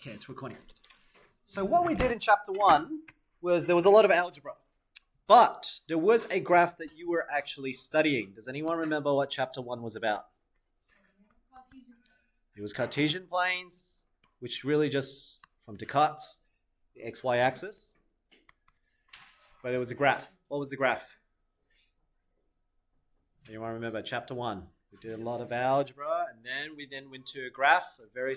Okay, it's recording. So what we did in chapter 1 was there was a lot of algebra, but there was a graph that you were actually studying. Does anyone remember what chapter 1 was about? It was Cartesian planes, which really just from Descartes, the XY axis. But there was a graph. What was the graph? Anyone remember chapter 1? We did a lot of algebra, and then we went to a graph, a very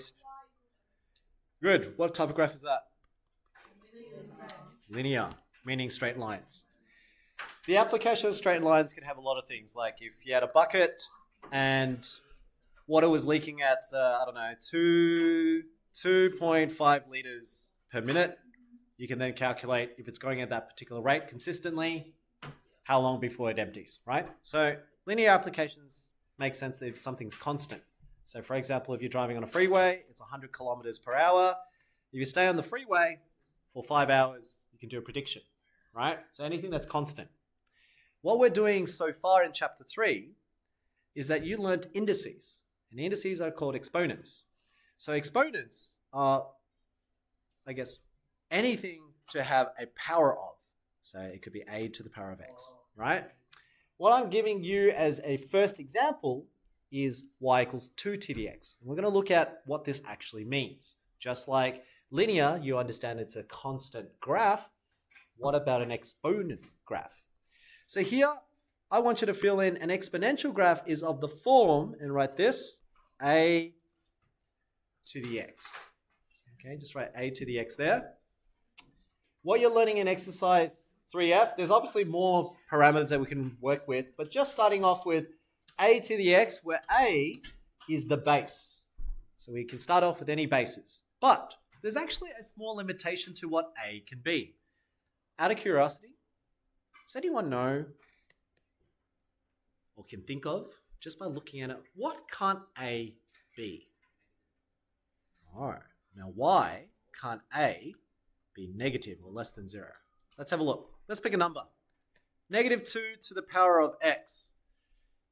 good. What type of graph is that? Linear, meaning straight lines. The application of straight lines can have a lot of things, like if you had a bucket and water was leaking at, 2.5 liters per minute, you can then calculate if it's going at that particular rate consistently, how long before it empties, right? So linear applications make sense if something's constant. So for example, if you're driving on a freeway, it's 100 kilometers per hour. If you stay on the freeway for 5 hours, you can do a prediction, right? So anything that's constant. What we're doing so far in chapter 3 is that you learned indices, and indices are called exponents. So exponents are, I guess, anything to have a power of. So it could be a to the power of x, right? What I'm giving you as a first example is y equals 2 to the x. And we're going to look at what this actually means. Just like linear, you understand it's a constant graph. What about an exponent graph? So here, I want you to fill in an exponential graph is of the form, and write this, a to the x. Okay, just write a to the x there. What you're learning in exercise 3F, there's obviously more parameters that we can work with, but just starting off with a to the x, where a is the base. So we can start off with any bases. But there's actually a small limitation to what a can be. Out of curiosity, does anyone know or can think of, just by looking at it, what can't a be? Oh, now why can't a be negative or less than 0? Let's have a look. Let's pick a number. Negative 2 to the power of x.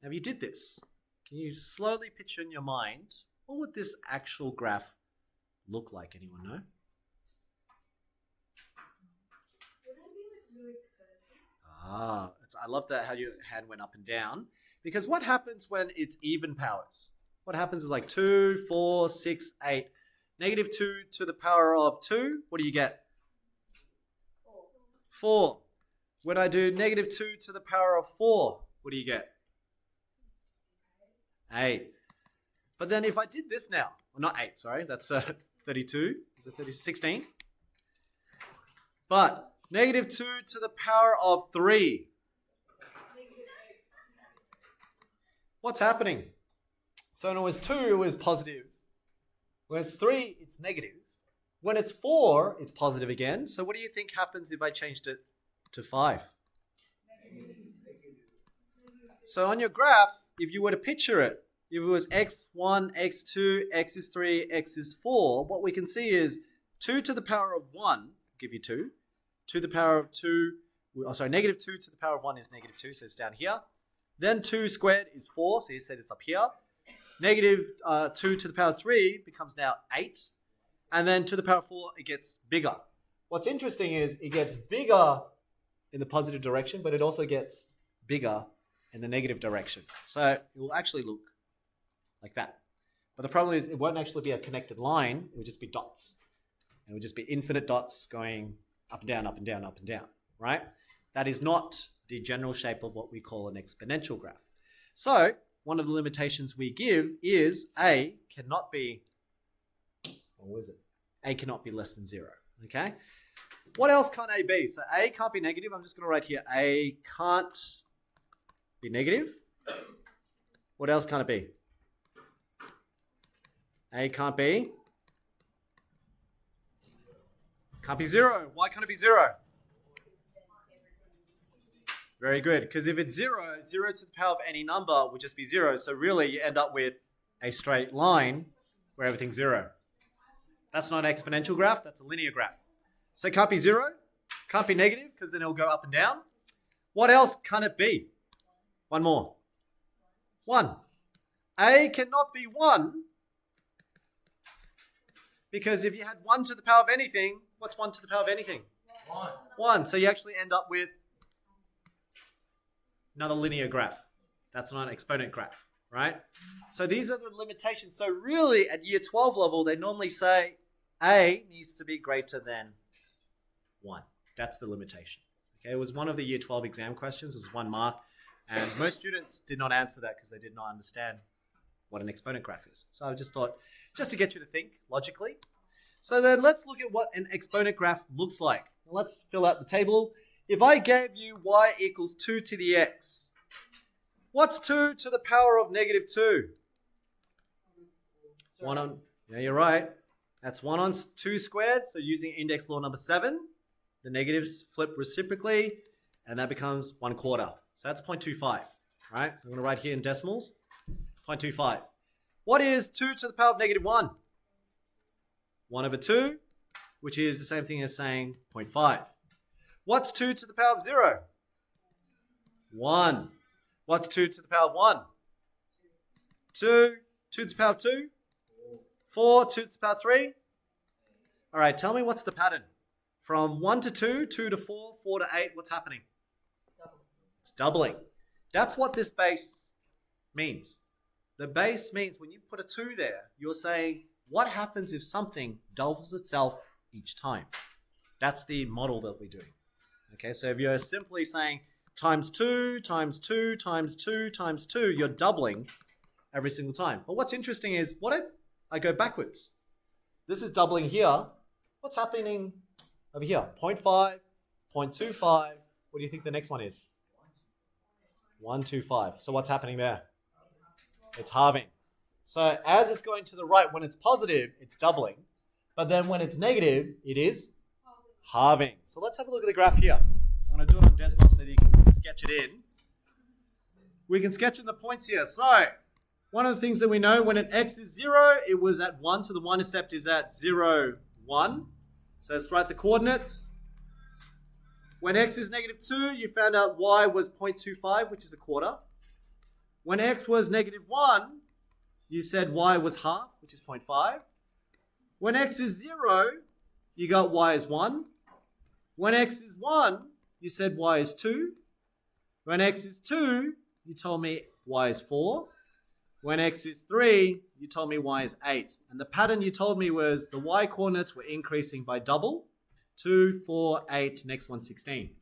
Now if you did this, can you slowly picture in your mind, what would this actual graph look like? Anyone know? I love that how your hand went up and down. Because what happens when it's even powers? What happens is like 2, 4, 6, 8. Negative 2 to the power of 2, what do you get? 4. When I do negative 2 to the power of 4, what do you get? 8. But then if I did this now, well, not 8, sorry, that's 32. Is it 16? But negative 2 to the power of 3. What's happening? So when it was 2, it was positive. When it's 3, it's negative. When it's 4, it's positive again. So what do you think happens if I changed it to 5? So on your graph, if you were to picture it, if it was x1, x2, x is 3, x is 4, what we can see is 2 to the power of 1, give you 2. To the power of 2, negative 2 to the power of 1 is negative 2, so it's down here. Then 2 squared is 4, so you said it's up here. Negative 2 to the power of 3 becomes now 8. And then to the power of 4, it gets bigger. What's interesting is it gets bigger in the positive direction, but it also gets bigger in the negative direction. So it will actually look like that. But the problem is it won't actually be a connected line. It will just be dots. It will just be infinite dots going up and down, up and down, up and down, right? That is not the general shape of what we call an exponential graph. So one of the limitations we give is a cannot be, or is it? A cannot be less than 0, okay? What else can't a be? So a can't be negative. I'm just going to write here, a can't be negative. What else can't it be? A can't be 0. Why can't it be 0? Very good, because if it's 0, 0 to the power of any number would just be 0. So really you end up with a straight line where everything's 0. That's not an exponential graph, that's a linear graph. So it can't be 0, can't be negative, because then it'll go up and down. What else can it be? One more. 1. A cannot be 1 Because if you had 1 to the power of anything, what's 1 to the power of anything? 1. 1. So you actually end up with another linear graph. That's not an exponent graph, right? So these are the limitations. So really at year 12 level, they normally say A needs to be greater than 1. That's the limitation. Okay, it was one of the year 12 exam questions. It was 1 mark. And most students did not answer that because they did not understand what an exponent graph is. So I just thought, just to get you to think logically. So then let's look at what an exponent graph looks like. Now let's fill out the table. If I gave you y equals 2 to the x, what's 2 to the power of negative 2? 1 on, yeah, you're right. That's 1 on 2 squared. So using index law number 7, the negatives flip reciprocally, and that becomes 1/4. So that's 0.25, right? So I'm going to write here in decimals, 0.25. What is 2 to the power of negative 1? 1/2, which is the same thing as saying 0.5. What's 2 to the power of 0? 1. What's 2 to the power of 1? 2. 2 to the power of 2? 4. 2 to the power of 3? All right, tell me what's the pattern. From 1 to 2, 2 to 4, 4 to 8, what's happening? It's doubling. That's what this base means. The base means when you put a 2 there, you're saying, what happens if something doubles itself each time? That's the model that we're doing. Okay, so if you're simply saying times 2, times 2, times 2, times 2, you're doubling every single time. But what's interesting is, what if I go backwards? This is doubling here. What's happening over here? 0.5, 0.25. What do you think the next one is? 125. So what's happening there? It's halving. So as it's going to the right, when it's positive, it's doubling. But then when it's negative, it is halving. So let's have a look at the graph here. I'm going to do it on Desmos so that you can sketch it in. We can sketch in the points here. So one of the things that we know, when an x is 0, it was at 1. So the y-intercept is at 0, 1. So let's write the coordinates. When x is negative 2, you found out y was 0.25, which is 1/4. When x was negative 1, you said y was half, which is 0.5. When x is 0, you got y is 1. When x is 1, you said y is 2. When x is 2, you told me y is 4. When x is 3, you told me y is 8. And the pattern you told me was the y coordinates were increasing by double. 2, 4, 8, next one 16.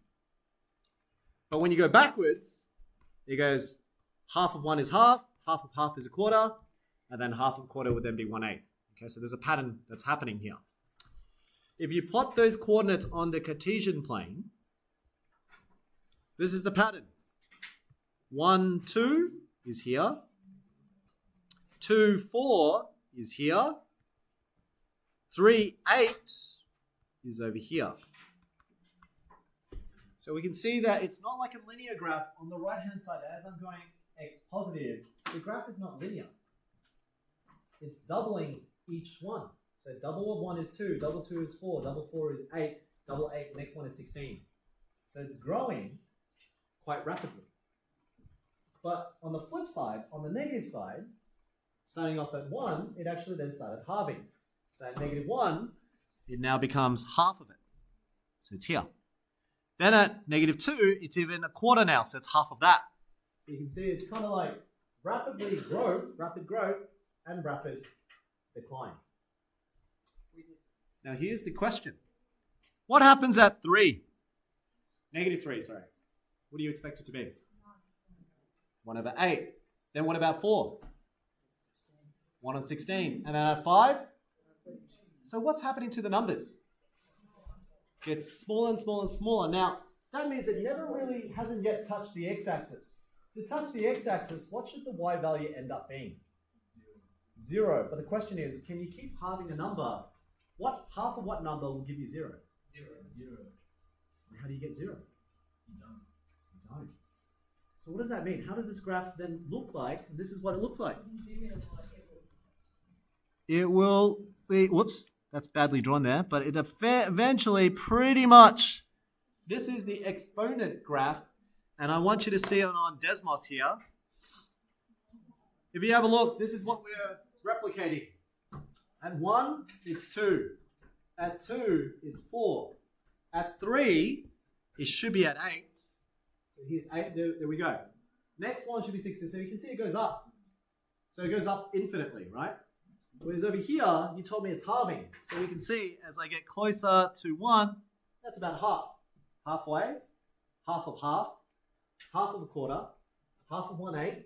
But when you go backwards, it goes half of 1 is half of half is 1/4, and then half of 1/4 would then be 1/8. Okay, so there's a pattern that's happening here. If you plot those coordinates on the Cartesian plane, this is the pattern. 1, 2 is here. 2, 4 is here. 3, 8 is over here. So we can see that it's not like a linear graph on the right-hand side. As I'm going x positive, the graph is not linear. It's doubling each one. So double of 1 is 2, double 2 is 4, double 4 is 8, double 8, next one is 16. So it's growing quite rapidly. But on the flip side, on the negative side, starting off at 1, it actually then started halving. So at negative 1, it now becomes half of it. So it's here. Then at negative 2, it's even 1/4 now, so it's half of that. So you can see it's kind of like rapid growth, and rapid decline. Now here's the question. What happens at 3? Negative 3, sorry. What do you expect it to be? 1/8. Then what about 4? 1 on 16. And then at 5? So what's happening to the numbers? Gets smaller and smaller and smaller. Now, that means it never really hasn't yet touched the x-axis. To touch the x-axis, what should the y value end up being? 0. But the question is, can you keep halving a number? Half of what number will give you 0? 0. How do you get 0? You don't. So what does that mean? How does this graph then look like? This is what it looks like. It will be, whoops, that's badly drawn there, but it eventually pretty much, this is the exponent graph, and I want you to see it on Desmos here. If you have a look, this is what we're replicating. At 1, it's 2. At 2, it's 4. At 3, it should be at 8. So here's 8. There we go. Next one should be 16. So you can see it goes up. So it goes up infinitely, right? Whereas over here, you told me it's halving. So you can see as I get closer to 1, that's about half. Halfway, half of half, half of a quarter, half of 1/8.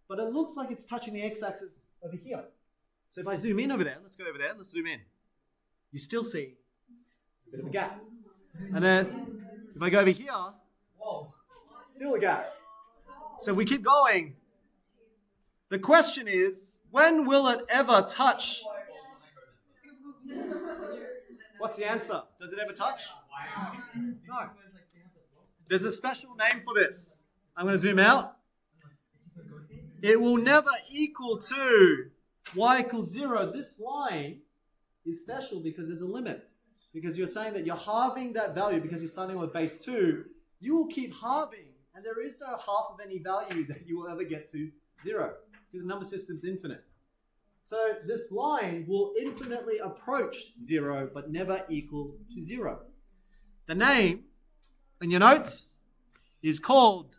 But it looks like it's touching the x-axis over here. So if I zoom in over there, let's go over there, let's zoom in. You still see a bit of a gap. And then if I go over here, still a gap. So we keep going. The question is, when will it ever touch? What's the answer? Does it ever touch? No. There's a special name for this. I'm going to zoom out. It will never equal to y equals 0. This line is special because there's a limit. Because you're saying that you're halving that value because you're starting with base 2. You will keep halving, and there is no half of any value that you will ever get to 0. Because the number system's infinite. So this line will infinitely approach 0, but never equal to 0. The name in your notes is called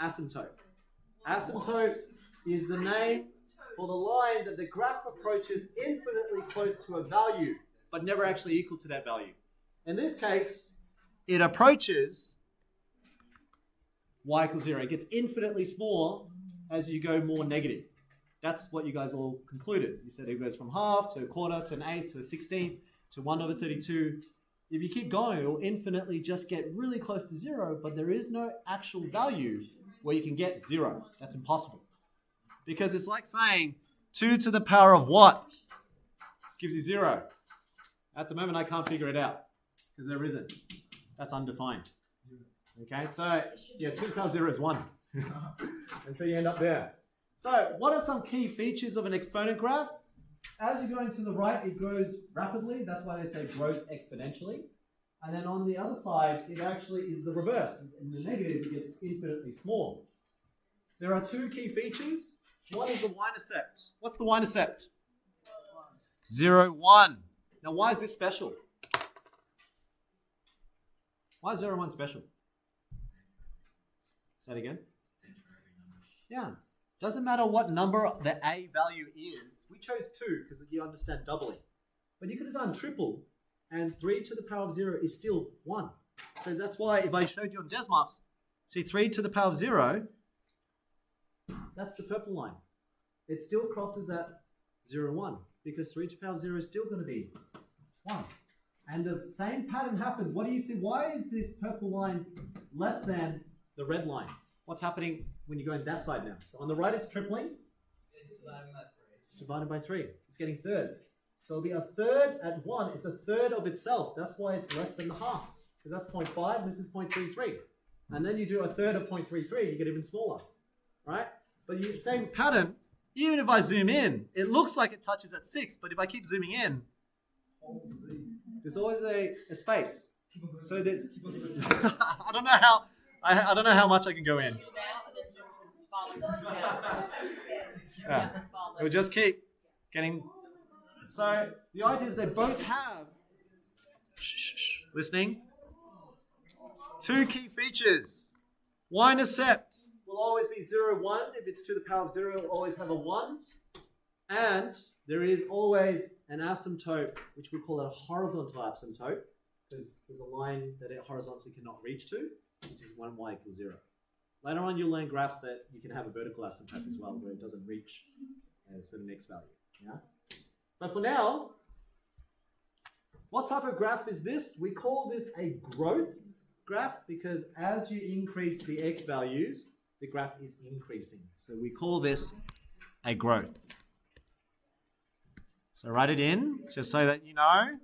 asymptote. Asymptote is the name for the line that the graph approaches infinitely close to a value, but never actually equal to that value. In this case, it approaches y equals 0. It gets infinitely smaller as you go more negative. That's what you guys all concluded. You said it goes from half to a quarter to an eighth to a 16th to 1/32. If you keep going, it will infinitely just get really close to 0, but there is no actual value where you can get 0. That's impossible. Because it's like saying 2 to the power of what gives you 0. At the moment, I can't figure it out because there isn't. That's undefined. Okay, so yeah, 2 to the power of 0 is 1. And so you end up there. So what are some key features of an exponent graph? As you're going to the right, it grows rapidly. That's why they say grows exponentially. And then on the other side, it actually is the reverse. In the negative, it gets infinitely small. There are 2 key features. One is the y-intercept. What's the y-intercept? 0, 1. Now, why is this special? Why is 0, 1 special? Say it again. Yeah. Doesn't matter what number the a value is. We chose 2 because you understand doubling. But you could have done triple, and 3 to the power of 0 is still 1. So that's why if I showed you on Desmos, see 3 to the power of 0, that's the purple line. It still crosses at 0, 1 because 3 to the power of 0 is still going to be 1. And the same pattern happens. What do you see? Why is this purple line less than the red line? What's happening when you go in that side now? So on the right, it's tripling. It's divided by 3. It's getting thirds. So it'll be a third at 1. It's a third of itself. That's why it's less than the half. Because that's 0.5, this is 0.33. And then you do a third of 0.33, you get even smaller. Right? But you same pattern, even if I zoom in, it looks like it touches at 6. But if I keep zooming in, there's always a space. So there's I don't know how much I can go in. Yeah. It will just keep getting. So the idea is they both have listening. 2 key features. Y-intercept will always be 0, 1. If it's to the power of 0, it will always have a 1. And there is always an asymptote, which we call a horizontal asymptote, because there's a line that it horizontally cannot reach to, which is 1 y equals 0. Later on, you'll learn graphs that you can have a vertical asymptote as well, where it doesn't reach a certain x value. Yeah. But for now, what type of graph is this? We call this a growth graph because as you increase the x values, the graph is increasing. So we call this a growth. So write it in, just so that you know.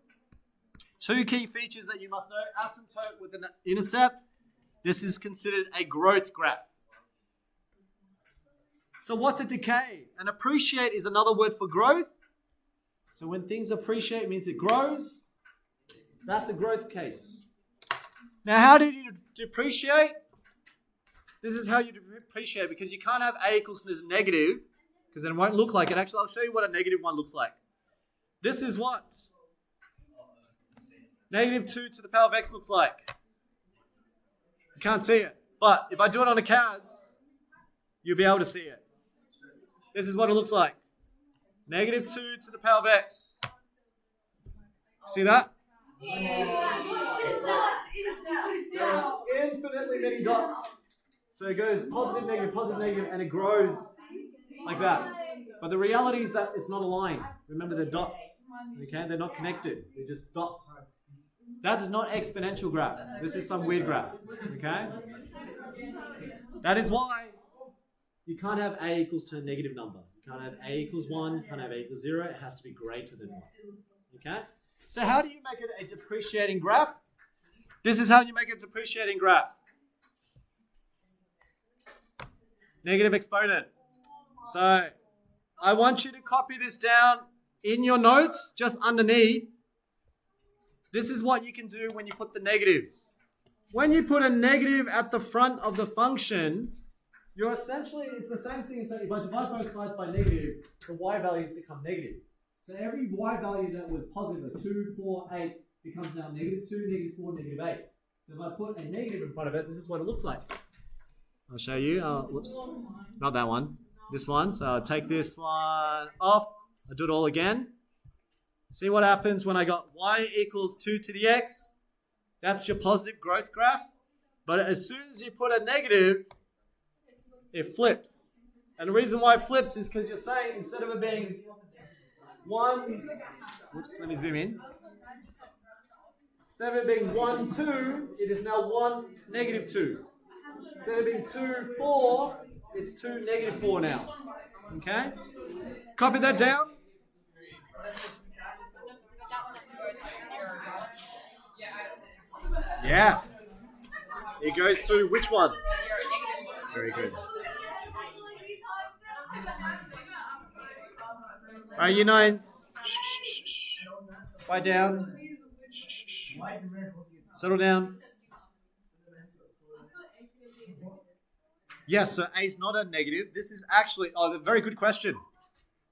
2 key features that you must know. Asymptote with an intercept. This is considered a growth graph. So what's a decay? An appreciate is another word for growth. So when things appreciate, it means it grows. That's a growth case. Now, how do you depreciate? This is how you depreciate, because you can't have a equals negative, because then it won't look like it. Actually, I'll show you what a negative 1 looks like. This is what negative 2 to the power of x looks like. You can't see it. But if I do it on a CAS, you'll be able to see it. This is what it looks like. Negative 2 to the power of x. See that? There are infinitely many dots. So it goes positive, negative, and it grows like that. But the reality is that it's not a line. Remember, they're dots. Okay? They're not connected. They're just dots. That is not exponential graph. This is some weird graph. Okay? That is why you can't have a equals to a negative number. You can't have a equals 1. You can't have a equals 0. It has to be greater than 1. Okay? So how do you make it a depreciating graph? This is how you make a depreciating graph. Negative exponent. So I want you to copy this down in your notes, just underneath. This is what you can do when you put the negatives. When you put a negative at the front of the function, you're essentially, it's the same thing. So if I divide both sides by negative, the y values become negative. So every y value that was positive, 2, 4, 8, becomes now negative 2, negative 4, negative 8. So if I put a negative in front of it, this is what it looks like. I'll show you. Whoops. Not that one. This one. So I'll take this one off. I'll do it all again. See what happens when I got y equals 2 to the x. That's your positive growth graph. But as soon as you put a negative, it flips. And the reason why it flips is because you're saying instead of it being 1, whoops, let me zoom in. Instead of it being 1, 2, it is now 1, negative 2. Instead of being 2, 4, it's 2, negative 4 now. Okay? Copy that down. Yes. It goes through which one? Very good. All right, you nines. Quiet down. Settle down. Yes, so A is not a negative. This is actually, a very good question.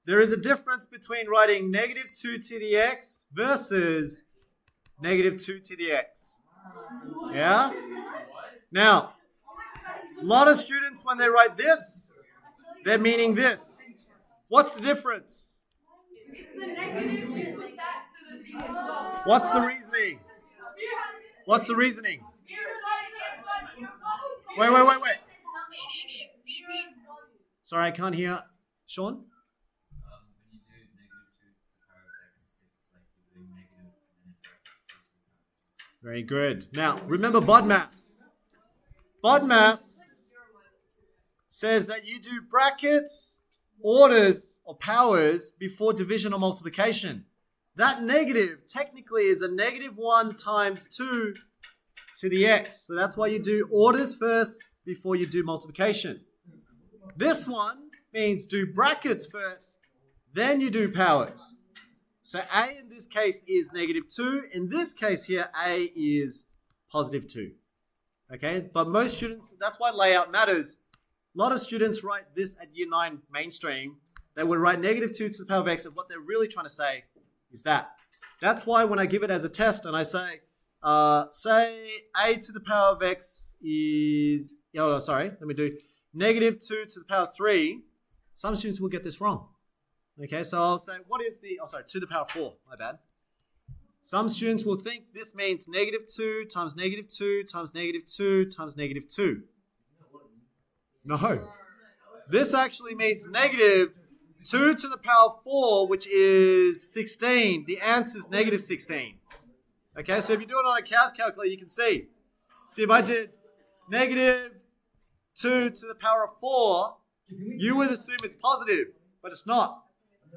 There is a difference between writing negative 2 to the x versus negative 2 to the x. Yeah? Now, a lot of students, when they write this, they're meaning this. What's the difference? What's the reasoning? What's the reasoning? Wait. Shh. Sorry, I can't hear. Sean? When you do negative 2 to the power of x, it's like you're doing negative and then brackets 2 to the power of x. Very good. Now, remember BODMAS. BODMAS says that you do brackets, orders, or powers before division or multiplication. That negative technically is a negative 1 times 2 to the x. So that's why you do orders first before you do multiplication. This one means do brackets first, then you do powers. So A in this case is negative 2. In this case here, A is positive 2. Okay, but most students, that's why layout matters. A lot of students write this at year 9 mainstream. They would write negative 2 to the power of x, and what they're really trying to say is that. That's why when I give it as a test and I say, say A to the power of x is, let me do negative 2 to the power of 3. Some students will get this wrong. Okay, so I'll say, what is the, to the power of 4, my bad. Some students will think this means negative 2 times negative 2 times negative 2 times negative 2. No. This actually means negative 2 to the power of 4, which is 16. The answer is negative 16. Okay, so if you do it on a CAS calculator, you can see. See, if I did negative 2 to the power of 4, you would assume it's positive, but it's not.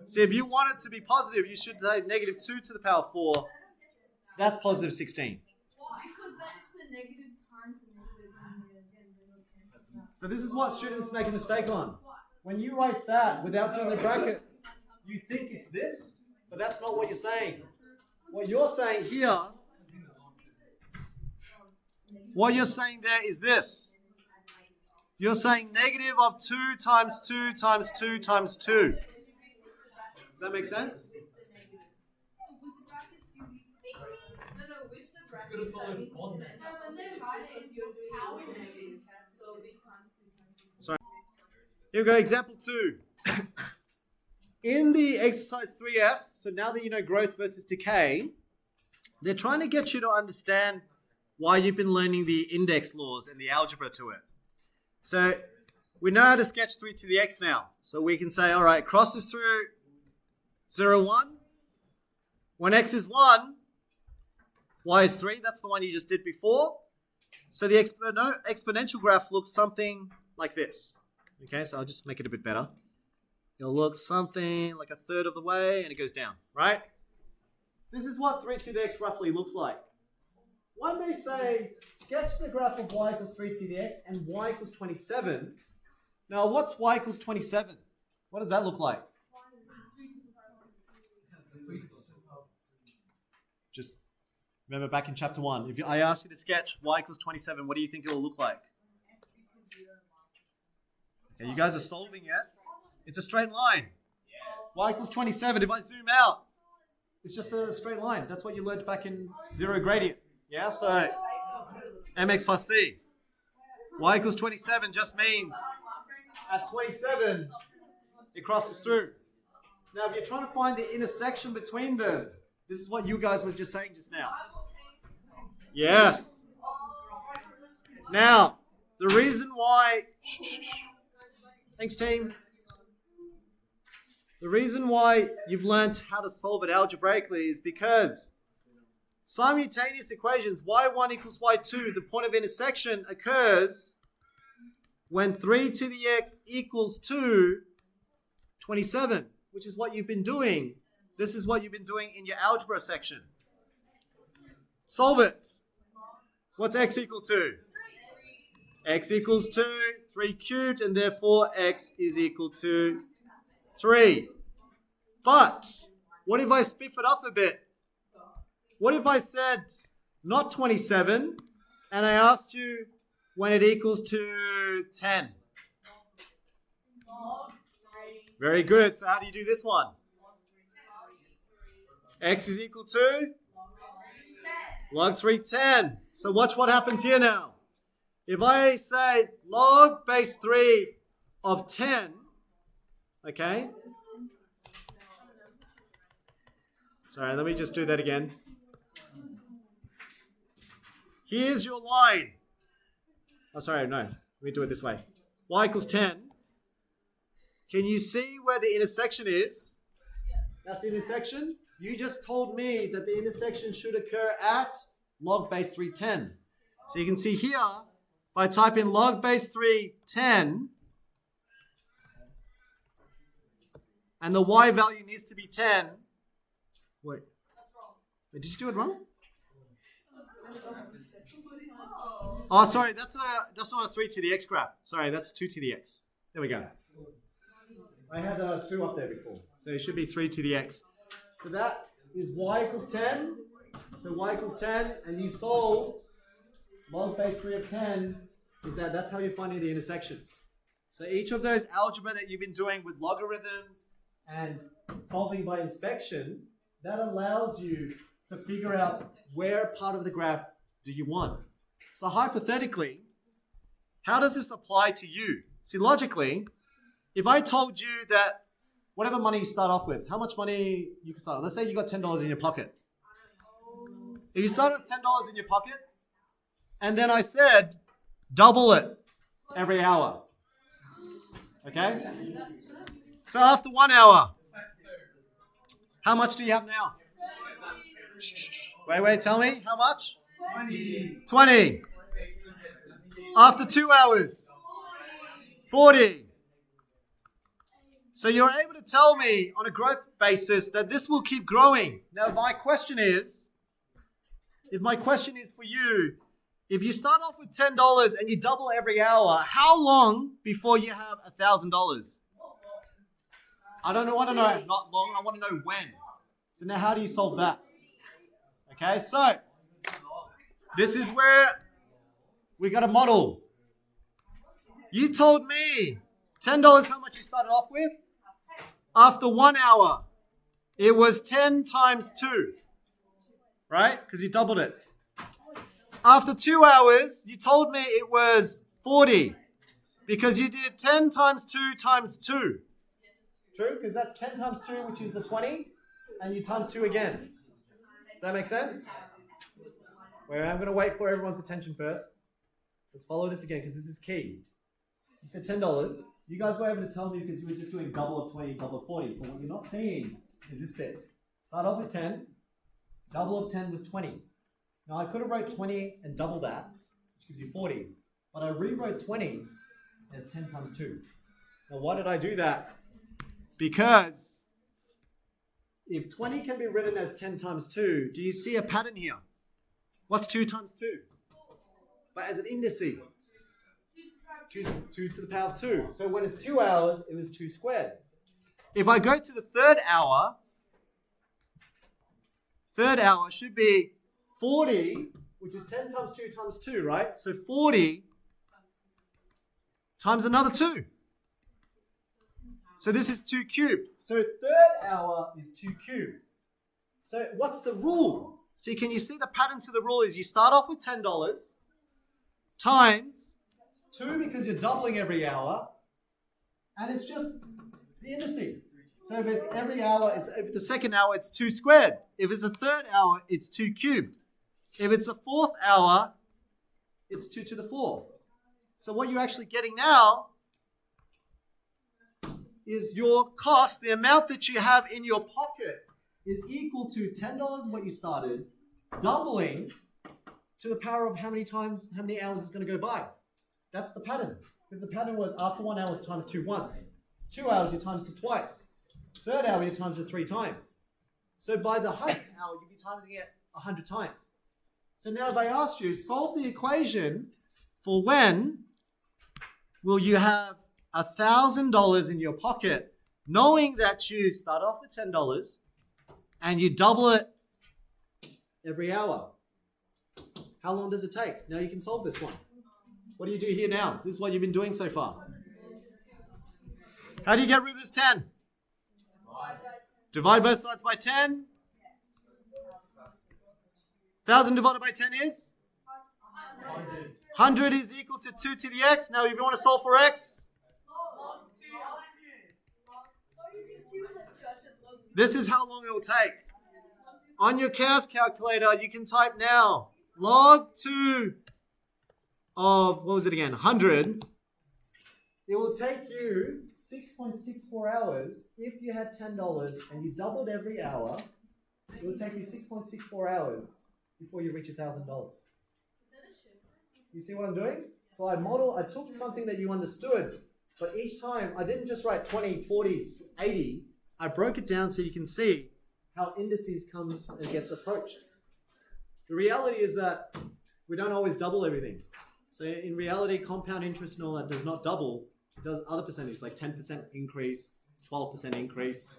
See, if you want it to be positive, you should say negative 2 to the power of 4. That's positive 16. Because then it's the negative times the negative. So this is what students make a mistake on. When you write that without doing the brackets, you think it's this, but that's not what you're saying. What you're saying here, what you're saying there is this. You're saying negative of 2 times 2 times 2 times 2. Does that make sense? With the negative. So with the brackets, you leave. No, with the brackets. Could've followed that means one. it's negative. when they write it, Because you're doing how it with it negative. is. So it'll be times 2 times 2. Sorry. Here we go, example 2. In the exercise 3F, so now that you know growth versus decay, they're trying to get you to understand why you've been learning the index laws and the algebra to it. So we know how to sketch 3 to the x now. So we can say, all right, crosses through 0, 1. When x is 1, y is 3. That's the one you just did before. So the exponential graph looks something like this. Okay, so I'll just make it a bit better. It'll look something like a third of the way and it goes down, right? This is what 3 to the x roughly looks like. One may say, sketch the graph of y equals 3 to the x and y equals 27. Now, what's y equals 27? What does that look like? Just remember back in chapter 1. If I asked you to sketch y equals 27, what do you think it will look like? Okay, you guys are solving it. It's a straight line. Y equals 27. If I zoom out, it's just a straight line. That's what you learned back in zero gradient. Yeah, so mx plus c. Y equals 27 just means at 27, it crosses through. Now, if you're trying to find the intersection between them, this is what you guys was just saying just now. Yes. Now, the reason why... Thanks, team. The reason why you've learned how to solve it algebraically is because simultaneous equations, y1 equals y2, the point of intersection occurs when 3 to the x equals 2, 27, which is what you've been doing. This is what you've been doing in your algebra section. Solve it. What's x equal to? X equals 2, 3 cubed, and therefore x is equal to 3. But what if I spiff it up a bit? What if I said not 27 and I asked you when it equals to 10? Very good. So how do you do this one? X is equal to? Log 3, 10. So watch what happens here now. If I say log base 3 of 10, okay? Sorry, let me just do that again. Here's your line. Oh, sorry, no. Let me do it this way. Y equals 10. Can you see where the intersection is? That's the intersection. You just told me that the intersection should occur at log base 3, 10. So you can see here, if I type in log base 3, 10, and the y value needs to be 10. Wait, did you do it wrong? Oh, sorry, that's not a 3 to the x graph. Sorry, that's 2 to the x. There we go. I had 2 up there before, so it should be 3 to the x. So that is y equals 10. So y equals 10, and you solved log base 3 of 10. That's how you're finding the intersections. So each of those algebra that you've been doing with logarithms and solving by inspection, that allows you to figure out where part of the graph do you want. So hypothetically, how does this apply to you? See, logically, if I told you that whatever money you start off with, how much money you can start with? Let's say you got $10 in your pocket. If you start with $10 in your pocket, and then I said, double it every hour. Okay? So after 1 hour, how much do you have now? Wait, tell me, how much? 20. After 2 hours, 40. So you're able to tell me on a growth basis that this will keep growing. Now, my question is for you, if you start off with $10 and you double every hour, how long before you have $1,000? I don't want to know not long, I want to know when. So now how do you solve that? Okay, so this is where we got a model. You told me $10 how much you started off with? After 1 hour, it was 10 times 2. Right? Because you doubled it. After 2 hours, you told me it was 40. Because you did 10 times 2 times 2. True? Because that's 10 times 2, which is the 20. And you times 2 again. Does that make sense? Wait, I'm going to wait for everyone's attention first. Let's follow this again because this is key. You said $10. You guys were able to tell me because you were just doing double of 20, double of 40. But what you're not seeing is this bit. Start off with 10. Double of 10 was 20. Now I could have wrote 20 and double that, which gives you 40. But I rewrote 20 as 10 times 2. Now why did I do that? Because if 20 can be written as 10 times 2, do you see a pattern here? What's 2 times 2? But as an indice. 2 to the power of 2. So when it's 2 hours, it was 2 squared. If I go to the third hour should be 40, which is 10 times 2 times 2, right? So 40 times another 2. So this is 2 cubed. So third hour is 2 cubed. So what's the rule? See, can you see the pattern to the rule is you start off with $10 times 2 because you're doubling every hour, and it's just the indice. So if it's every hour, if the second hour, it's 2 squared. If it's a third hour, it's 2 cubed. If it's a fourth hour, it's 2 to the 4. So what you're actually getting now is your cost, the amount that you have in your pocket, is equal to $10 what you started, doubling to the power of how many hours it's going to go by. That's the pattern. Because the pattern was after 1 hour times 2 once. 2 hours you times 2 twice. Third hour you times it 3 times. So by the 100th hour you'll be timesing it 100 times. So now if I asked you, solve the equation for when will you have $1,000 in your pocket, knowing that you start off with $10 and you double it every hour. How long does it take? Now you can solve this one. What do you do here now? This is what you've been doing so far. How do you get rid of this 10? Divide both sides by 10. 1,000 divided by 10 is? 100 is equal to 2 to the x. Now if you want to solve for x, this is how long it will take. On your chaos calculator, you can type now log 2 of, what was it again, 100. It will take you 6.64 hours. If you had $10 and you doubled every hour, it will take you 6.64 hours before you reach $1,000. You see what I'm doing? So I took something that you understood, but each time I didn't just write 20, 40, 80. I broke it down so you can see how indices comes and gets approached. The reality is that we don't always double everything. So in reality, compound interest and all that does not double. It does other percentages like 10% increase, 12% increase.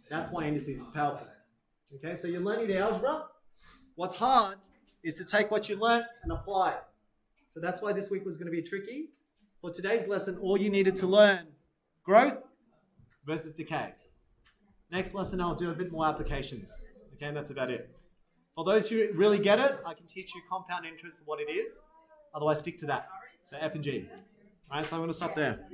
That's why indices is powerful. Okay, so you're learning the algebra. What's hard is to take what you learned and apply it. So that's why this week was going to be tricky. For today's lesson, all you needed to learn, growth versus decay. Next lesson, I'll do a bit more applications. Okay, and that's about it. For those who really get it, I can teach you compound interest and what it is. Otherwise, stick to that. So F and G. All right, so I'm going to stop there.